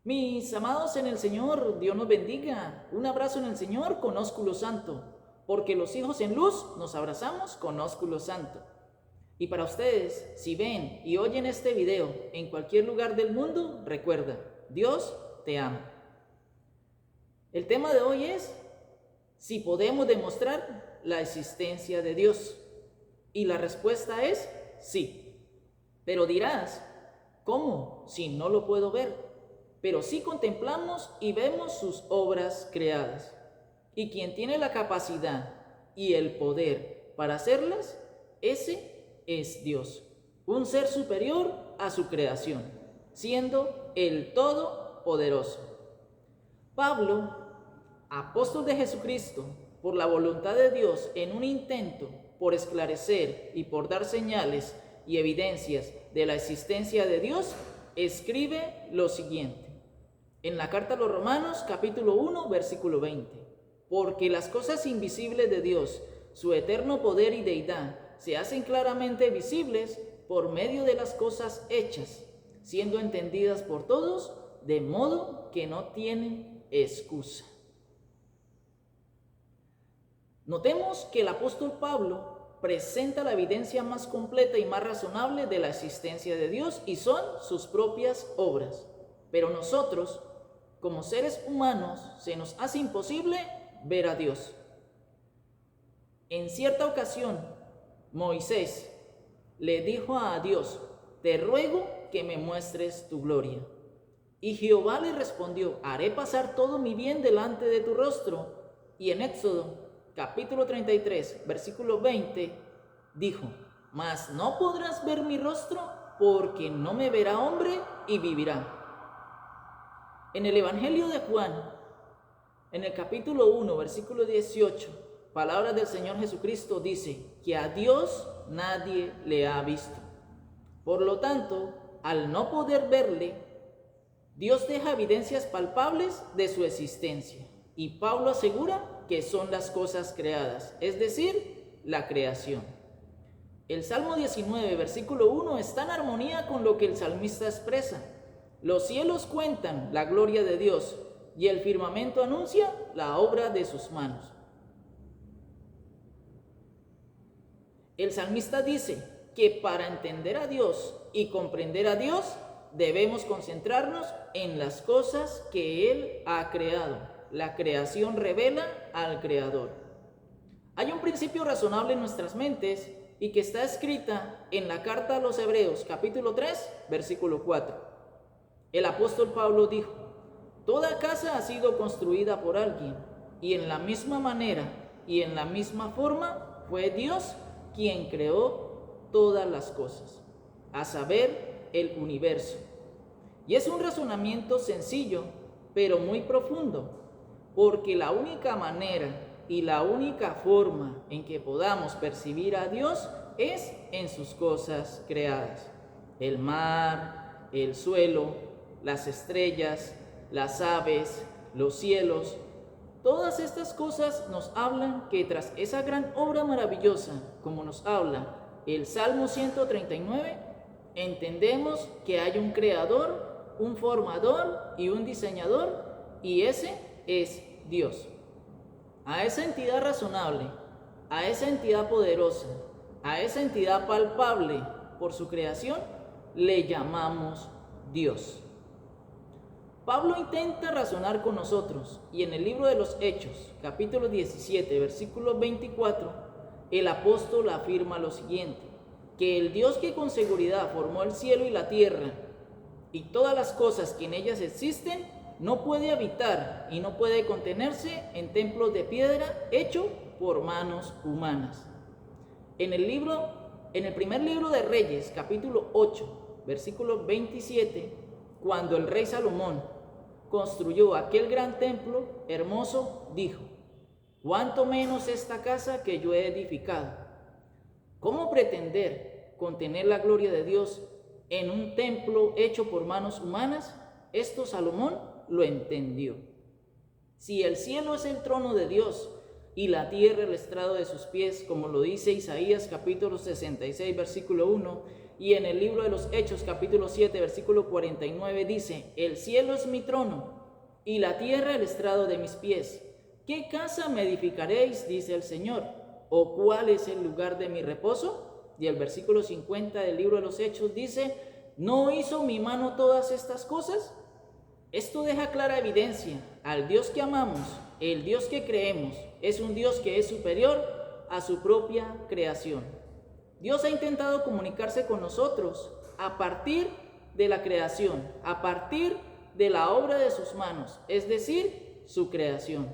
Mis amados en el Señor, Dios nos bendiga. Un abrazo en el Señor con ósculo santo, porque los hijos en luz nos abrazamos con ósculo santo. Y para ustedes, si ven y oyen este video en cualquier lugar del mundo, recuerda, Dios te ama. El tema de hoy es si podemos demostrar la existencia de Dios. Y la respuesta es sí. Pero dirás, ¿cómo? Si no lo puedo ver. Pero sí contemplamos y vemos sus obras creadas. Y quien tiene la capacidad y el poder para hacerlas, ese es Dios, un ser superior a su creación, siendo el Todopoderoso. Pablo, apóstol de Jesucristo, por la voluntad de Dios, en un intento por esclarecer y por dar señales y evidencias de la existencia de Dios, escribe lo siguiente. En la carta a los Romanos, capítulo 1, versículo 20. Porque las cosas invisibles de Dios, su eterno poder y deidad, se hacen claramente visibles por medio de las cosas hechas, siendo entendidas por todos, de modo que no tienen excusa. Notemos que el apóstol Pablo presenta la evidencia más completa y más razonable de la existencia de Dios y son sus propias obras. Pero nosotros, como seres humanos, se nos hace imposible ver a Dios. En cierta ocasión, Moisés le dijo a Dios, te ruego que me muestres tu gloria. Y Jehová le respondió, haré pasar todo mi bien delante de tu rostro. Y en Éxodo, capítulo 33, versículo 20, dijo, mas no podrás ver mi rostro, porque no me verá hombre y vivirá. En el Evangelio de Juan, en el capítulo 1, versículo 18, palabra del Señor Jesucristo dice que a Dios nadie le ha visto. Por lo tanto, al no poder verle, Dios deja evidencias palpables de su existencia. Y Pablo asegura que son las cosas creadas, es decir, la creación. El Salmo 19, versículo 1 está en armonía con lo que el salmista expresa. Los cielos cuentan la gloria de Dios y el firmamento anuncia la obra de sus manos. El salmista dice que para entender a Dios y comprender a Dios debemos concentrarnos en las cosas que Él ha creado. La creación revela al Creador. Hay un principio razonable en nuestras mentes y que está escrita en la carta a los Hebreos, capítulo 3, versículo 4. El apóstol Pablo dijo, toda casa ha sido construida por alguien y en la misma manera y en la misma forma fue Dios quien creó todas las cosas, a saber, el universo. Y es un razonamiento sencillo, pero muy profundo, porque la única manera y la única forma en que podamos percibir a Dios es en sus cosas creadas. El mar, el suelo, las estrellas, las aves, los cielos. Todas estas cosas nos hablan que tras esa gran obra maravillosa, como nos habla el Salmo 139, entendemos que hay un creador, un formador y un diseñador, y ese es Dios. A esa entidad razonable, a esa entidad poderosa, a esa entidad palpable por su creación, le llamamos Dios. Pablo intenta razonar con nosotros y en el libro de los Hechos, capítulo 17, versículo 24, el apóstol afirma lo siguiente, que el Dios que con seguridad formó el cielo y la tierra y todas las cosas que en ellas existen, no puede habitar y no puede contenerse en templos de piedra hecho por manos humanas. En el primer libro de Reyes, capítulo 8, versículo 27, cuando el rey Salomón construyó aquel gran templo hermoso, dijo, ¿cuánto menos esta casa que yo he edificado? ¿Cómo pretender contener la gloria de Dios en un templo hecho por manos humanas? Esto Salomón lo entendió. Si el cielo es el trono de Dios y la tierra el estrado de sus pies, como lo dice Isaías capítulo 66, versículo 1, Y en el libro de los Hechos, capítulo 7, versículo 49 dice: el cielo es mi trono y la tierra el estrado de mis pies. ¿Qué casa me edificaréis? Dice el Señor. ¿O cuál es el lugar de mi reposo? Y el versículo 50 del libro de los Hechos dice: ¿no hizo mi mano todas estas cosas? Esto deja clara evidencia: al Dios que amamos, el Dios que creemos, es un Dios que es superior a su propia creación. Dios ha intentado comunicarse con nosotros a partir de la creación, a partir de la obra de sus manos, es decir, su creación.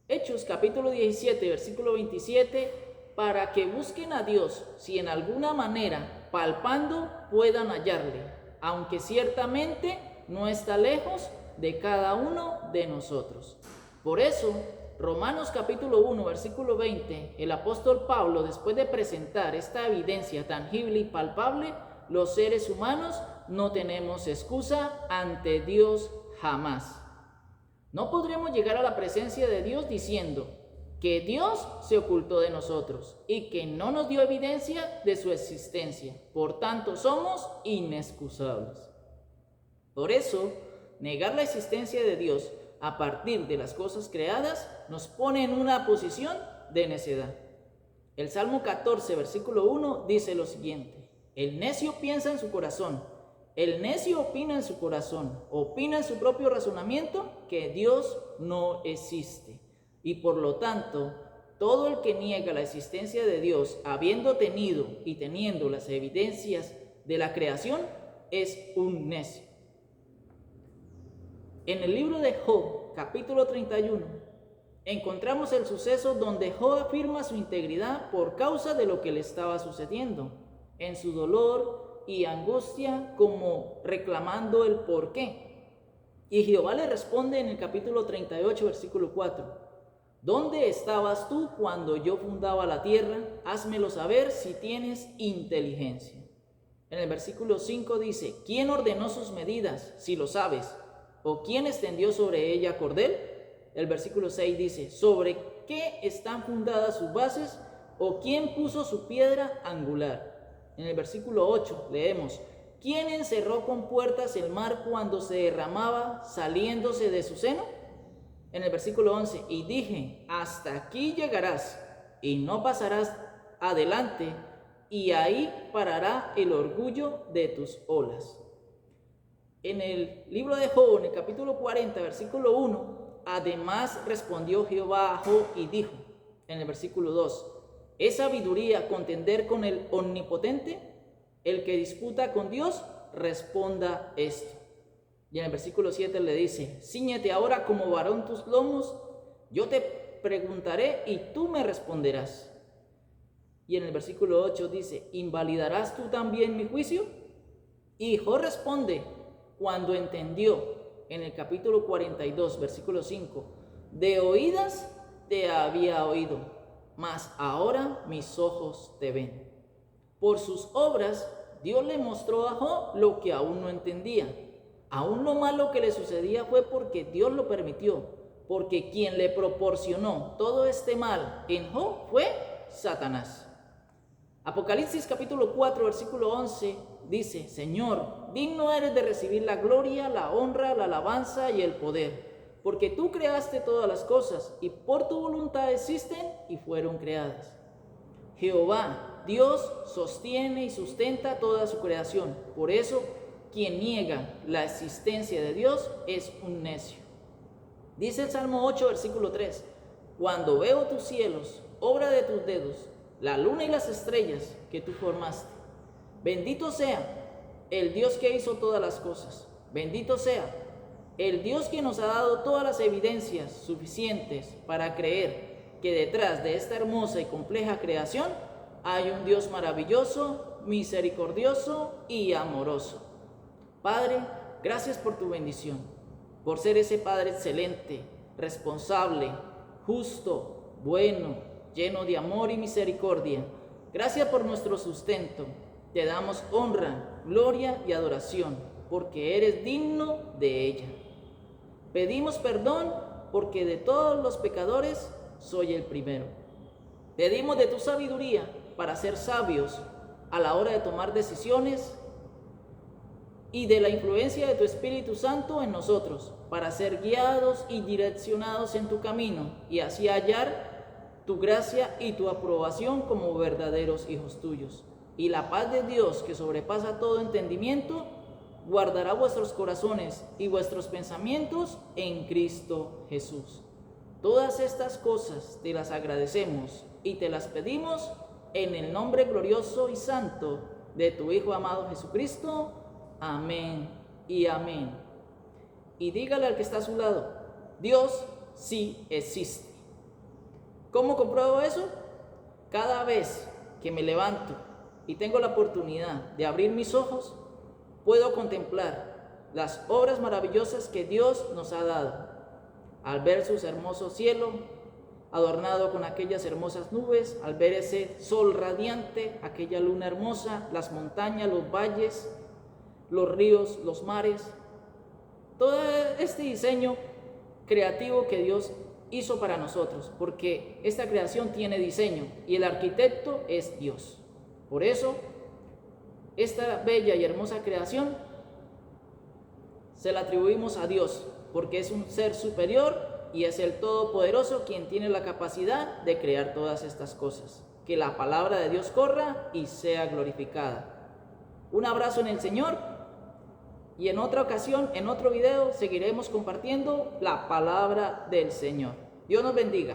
Hechos capítulo 17, versículo 27, para que busquen a Dios, si en alguna manera, palpando, puedan hallarle, aunque ciertamente no está lejos de cada uno de nosotros. Por eso, Romanos capítulo 1, versículo 20, el apóstol Pablo, después de presentar esta evidencia tangible y palpable, los seres humanos no tenemos excusa ante Dios jamás. No podremos llegar a la presencia de Dios diciendo que Dios se ocultó de nosotros y que no nos dio evidencia de su existencia. Por tanto, somos inexcusables. Por eso, negar la existencia de Dios a partir de las cosas creadas nos pone en una posición de necedad. El Salmo 14, versículo 1 dice lo siguiente: el necio piensa en su corazón, el necio opina en su corazón, opina en su propio razonamiento que Dios no existe. Y por lo tanto, todo el que niega la existencia de Dios, habiendo tenido y teniendo las evidencias de la creación, es un necio. En el libro de Job, capítulo 31, encontramos el suceso donde Job afirma su integridad por causa de lo que le estaba sucediendo, en su dolor y angustia, como reclamando el por qué. Y Jehová le responde en el capítulo 38, versículo 4: ¿dónde estabas tú cuando yo fundaba la tierra? Házmelo saber si tienes inteligencia. En el versículo 5 dice: ¿quién ordenó sus medidas, si lo sabes? ¿O quién extendió sobre ella cordel? El versículo 6 dice: ¿sobre qué están fundadas sus bases? ¿O quién puso su piedra angular? En el versículo 8 leemos: ¿quién encerró con puertas el mar cuando se derramaba saliéndose de su seno? En el versículo 11: y dije: hasta aquí llegarás y no pasarás adelante, y ahí parará el orgullo de tus olas. En el libro de Job, en el capítulo 40, versículo 1, además respondió Jehová a Job y dijo, en el versículo 2: ¿es sabiduría contender con el omnipotente? El que disputa con Dios, responda esto. Y en el versículo 7 le dice: cíñete ahora como varón tus lomos, yo te preguntaré y tú me responderás. Y en el versículo 8 dice: ¿invalidarás tú también mi juicio? Y Job responde, cuando entendió, en el capítulo 42, versículo 5, de oídas te había oído, mas ahora mis ojos te ven. Por sus obras, Dios le mostró a Job lo que aún no entendía. Aún lo malo que le sucedía fue porque Dios lo permitió, porque quien le proporcionó todo este mal en Job fue Satanás. Apocalipsis capítulo 4, versículo 11 dice: Señor, digno eres de recibir la gloria, la honra, la alabanza y el poder, porque tú creaste todas las cosas y por tu voluntad existen y fueron creadas. Jehová, Dios, sostiene y sustenta toda su creación. Por eso, quien niega la existencia de Dios es un necio. Dice el Salmo 8, versículo 3: Cuando veo tus cielos, obra de tus dedos, la luna y las estrellas que tú formaste. Bendito sea el Dios que hizo todas las cosas. Bendito sea el Dios que nos ha dado todas las evidencias suficientes para creer que detrás de esta hermosa y compleja creación hay un Dios maravilloso, misericordioso y amoroso. Padre, gracias por tu bendición, por ser ese Padre excelente, responsable, justo, bueno, lleno de amor y misericordia. Gracias por nuestro sustento. Te damos honra, gloria y adoración, porque eres digno de ella. Pedimos perdón, porque de todos los pecadores soy el primero. Pedimos de tu sabiduría para ser sabios a la hora de tomar decisiones y de la influencia de tu Espíritu Santo en nosotros, para ser guiados y direccionados en tu camino y así hallar tu gracia y tu aprobación como verdaderos hijos tuyos. Y la paz de Dios, que sobrepasa todo entendimiento, guardará vuestros corazones y vuestros pensamientos en Cristo Jesús. Todas estas cosas te las agradecemos y te las pedimos en el nombre glorioso y santo de tu Hijo amado Jesucristo. Amén y amén. Y dígale al que está a su lado: Dios sí existe. ¿Cómo compruebo eso? Cada vez que me levanto y tengo la oportunidad de abrir mis ojos, puedo contemplar las obras maravillosas que Dios nos ha dado. Al ver su hermoso cielo adornado con aquellas hermosas nubes, al ver ese sol radiante, aquella luna hermosa, las montañas, los valles, los ríos, los mares, todo este diseño creativo que Dios hizo para nosotros, porque esta creación tiene diseño y el arquitecto es Dios. Por eso, esta bella y hermosa creación se la atribuimos a Dios, porque es un ser superior y es el Todopoderoso quien tiene la capacidad de crear todas estas cosas. Que la palabra de Dios corra y sea glorificada. Un abrazo en el Señor, y en otra ocasión, en otro video, seguiremos compartiendo la palabra del Señor. Dios nos bendiga.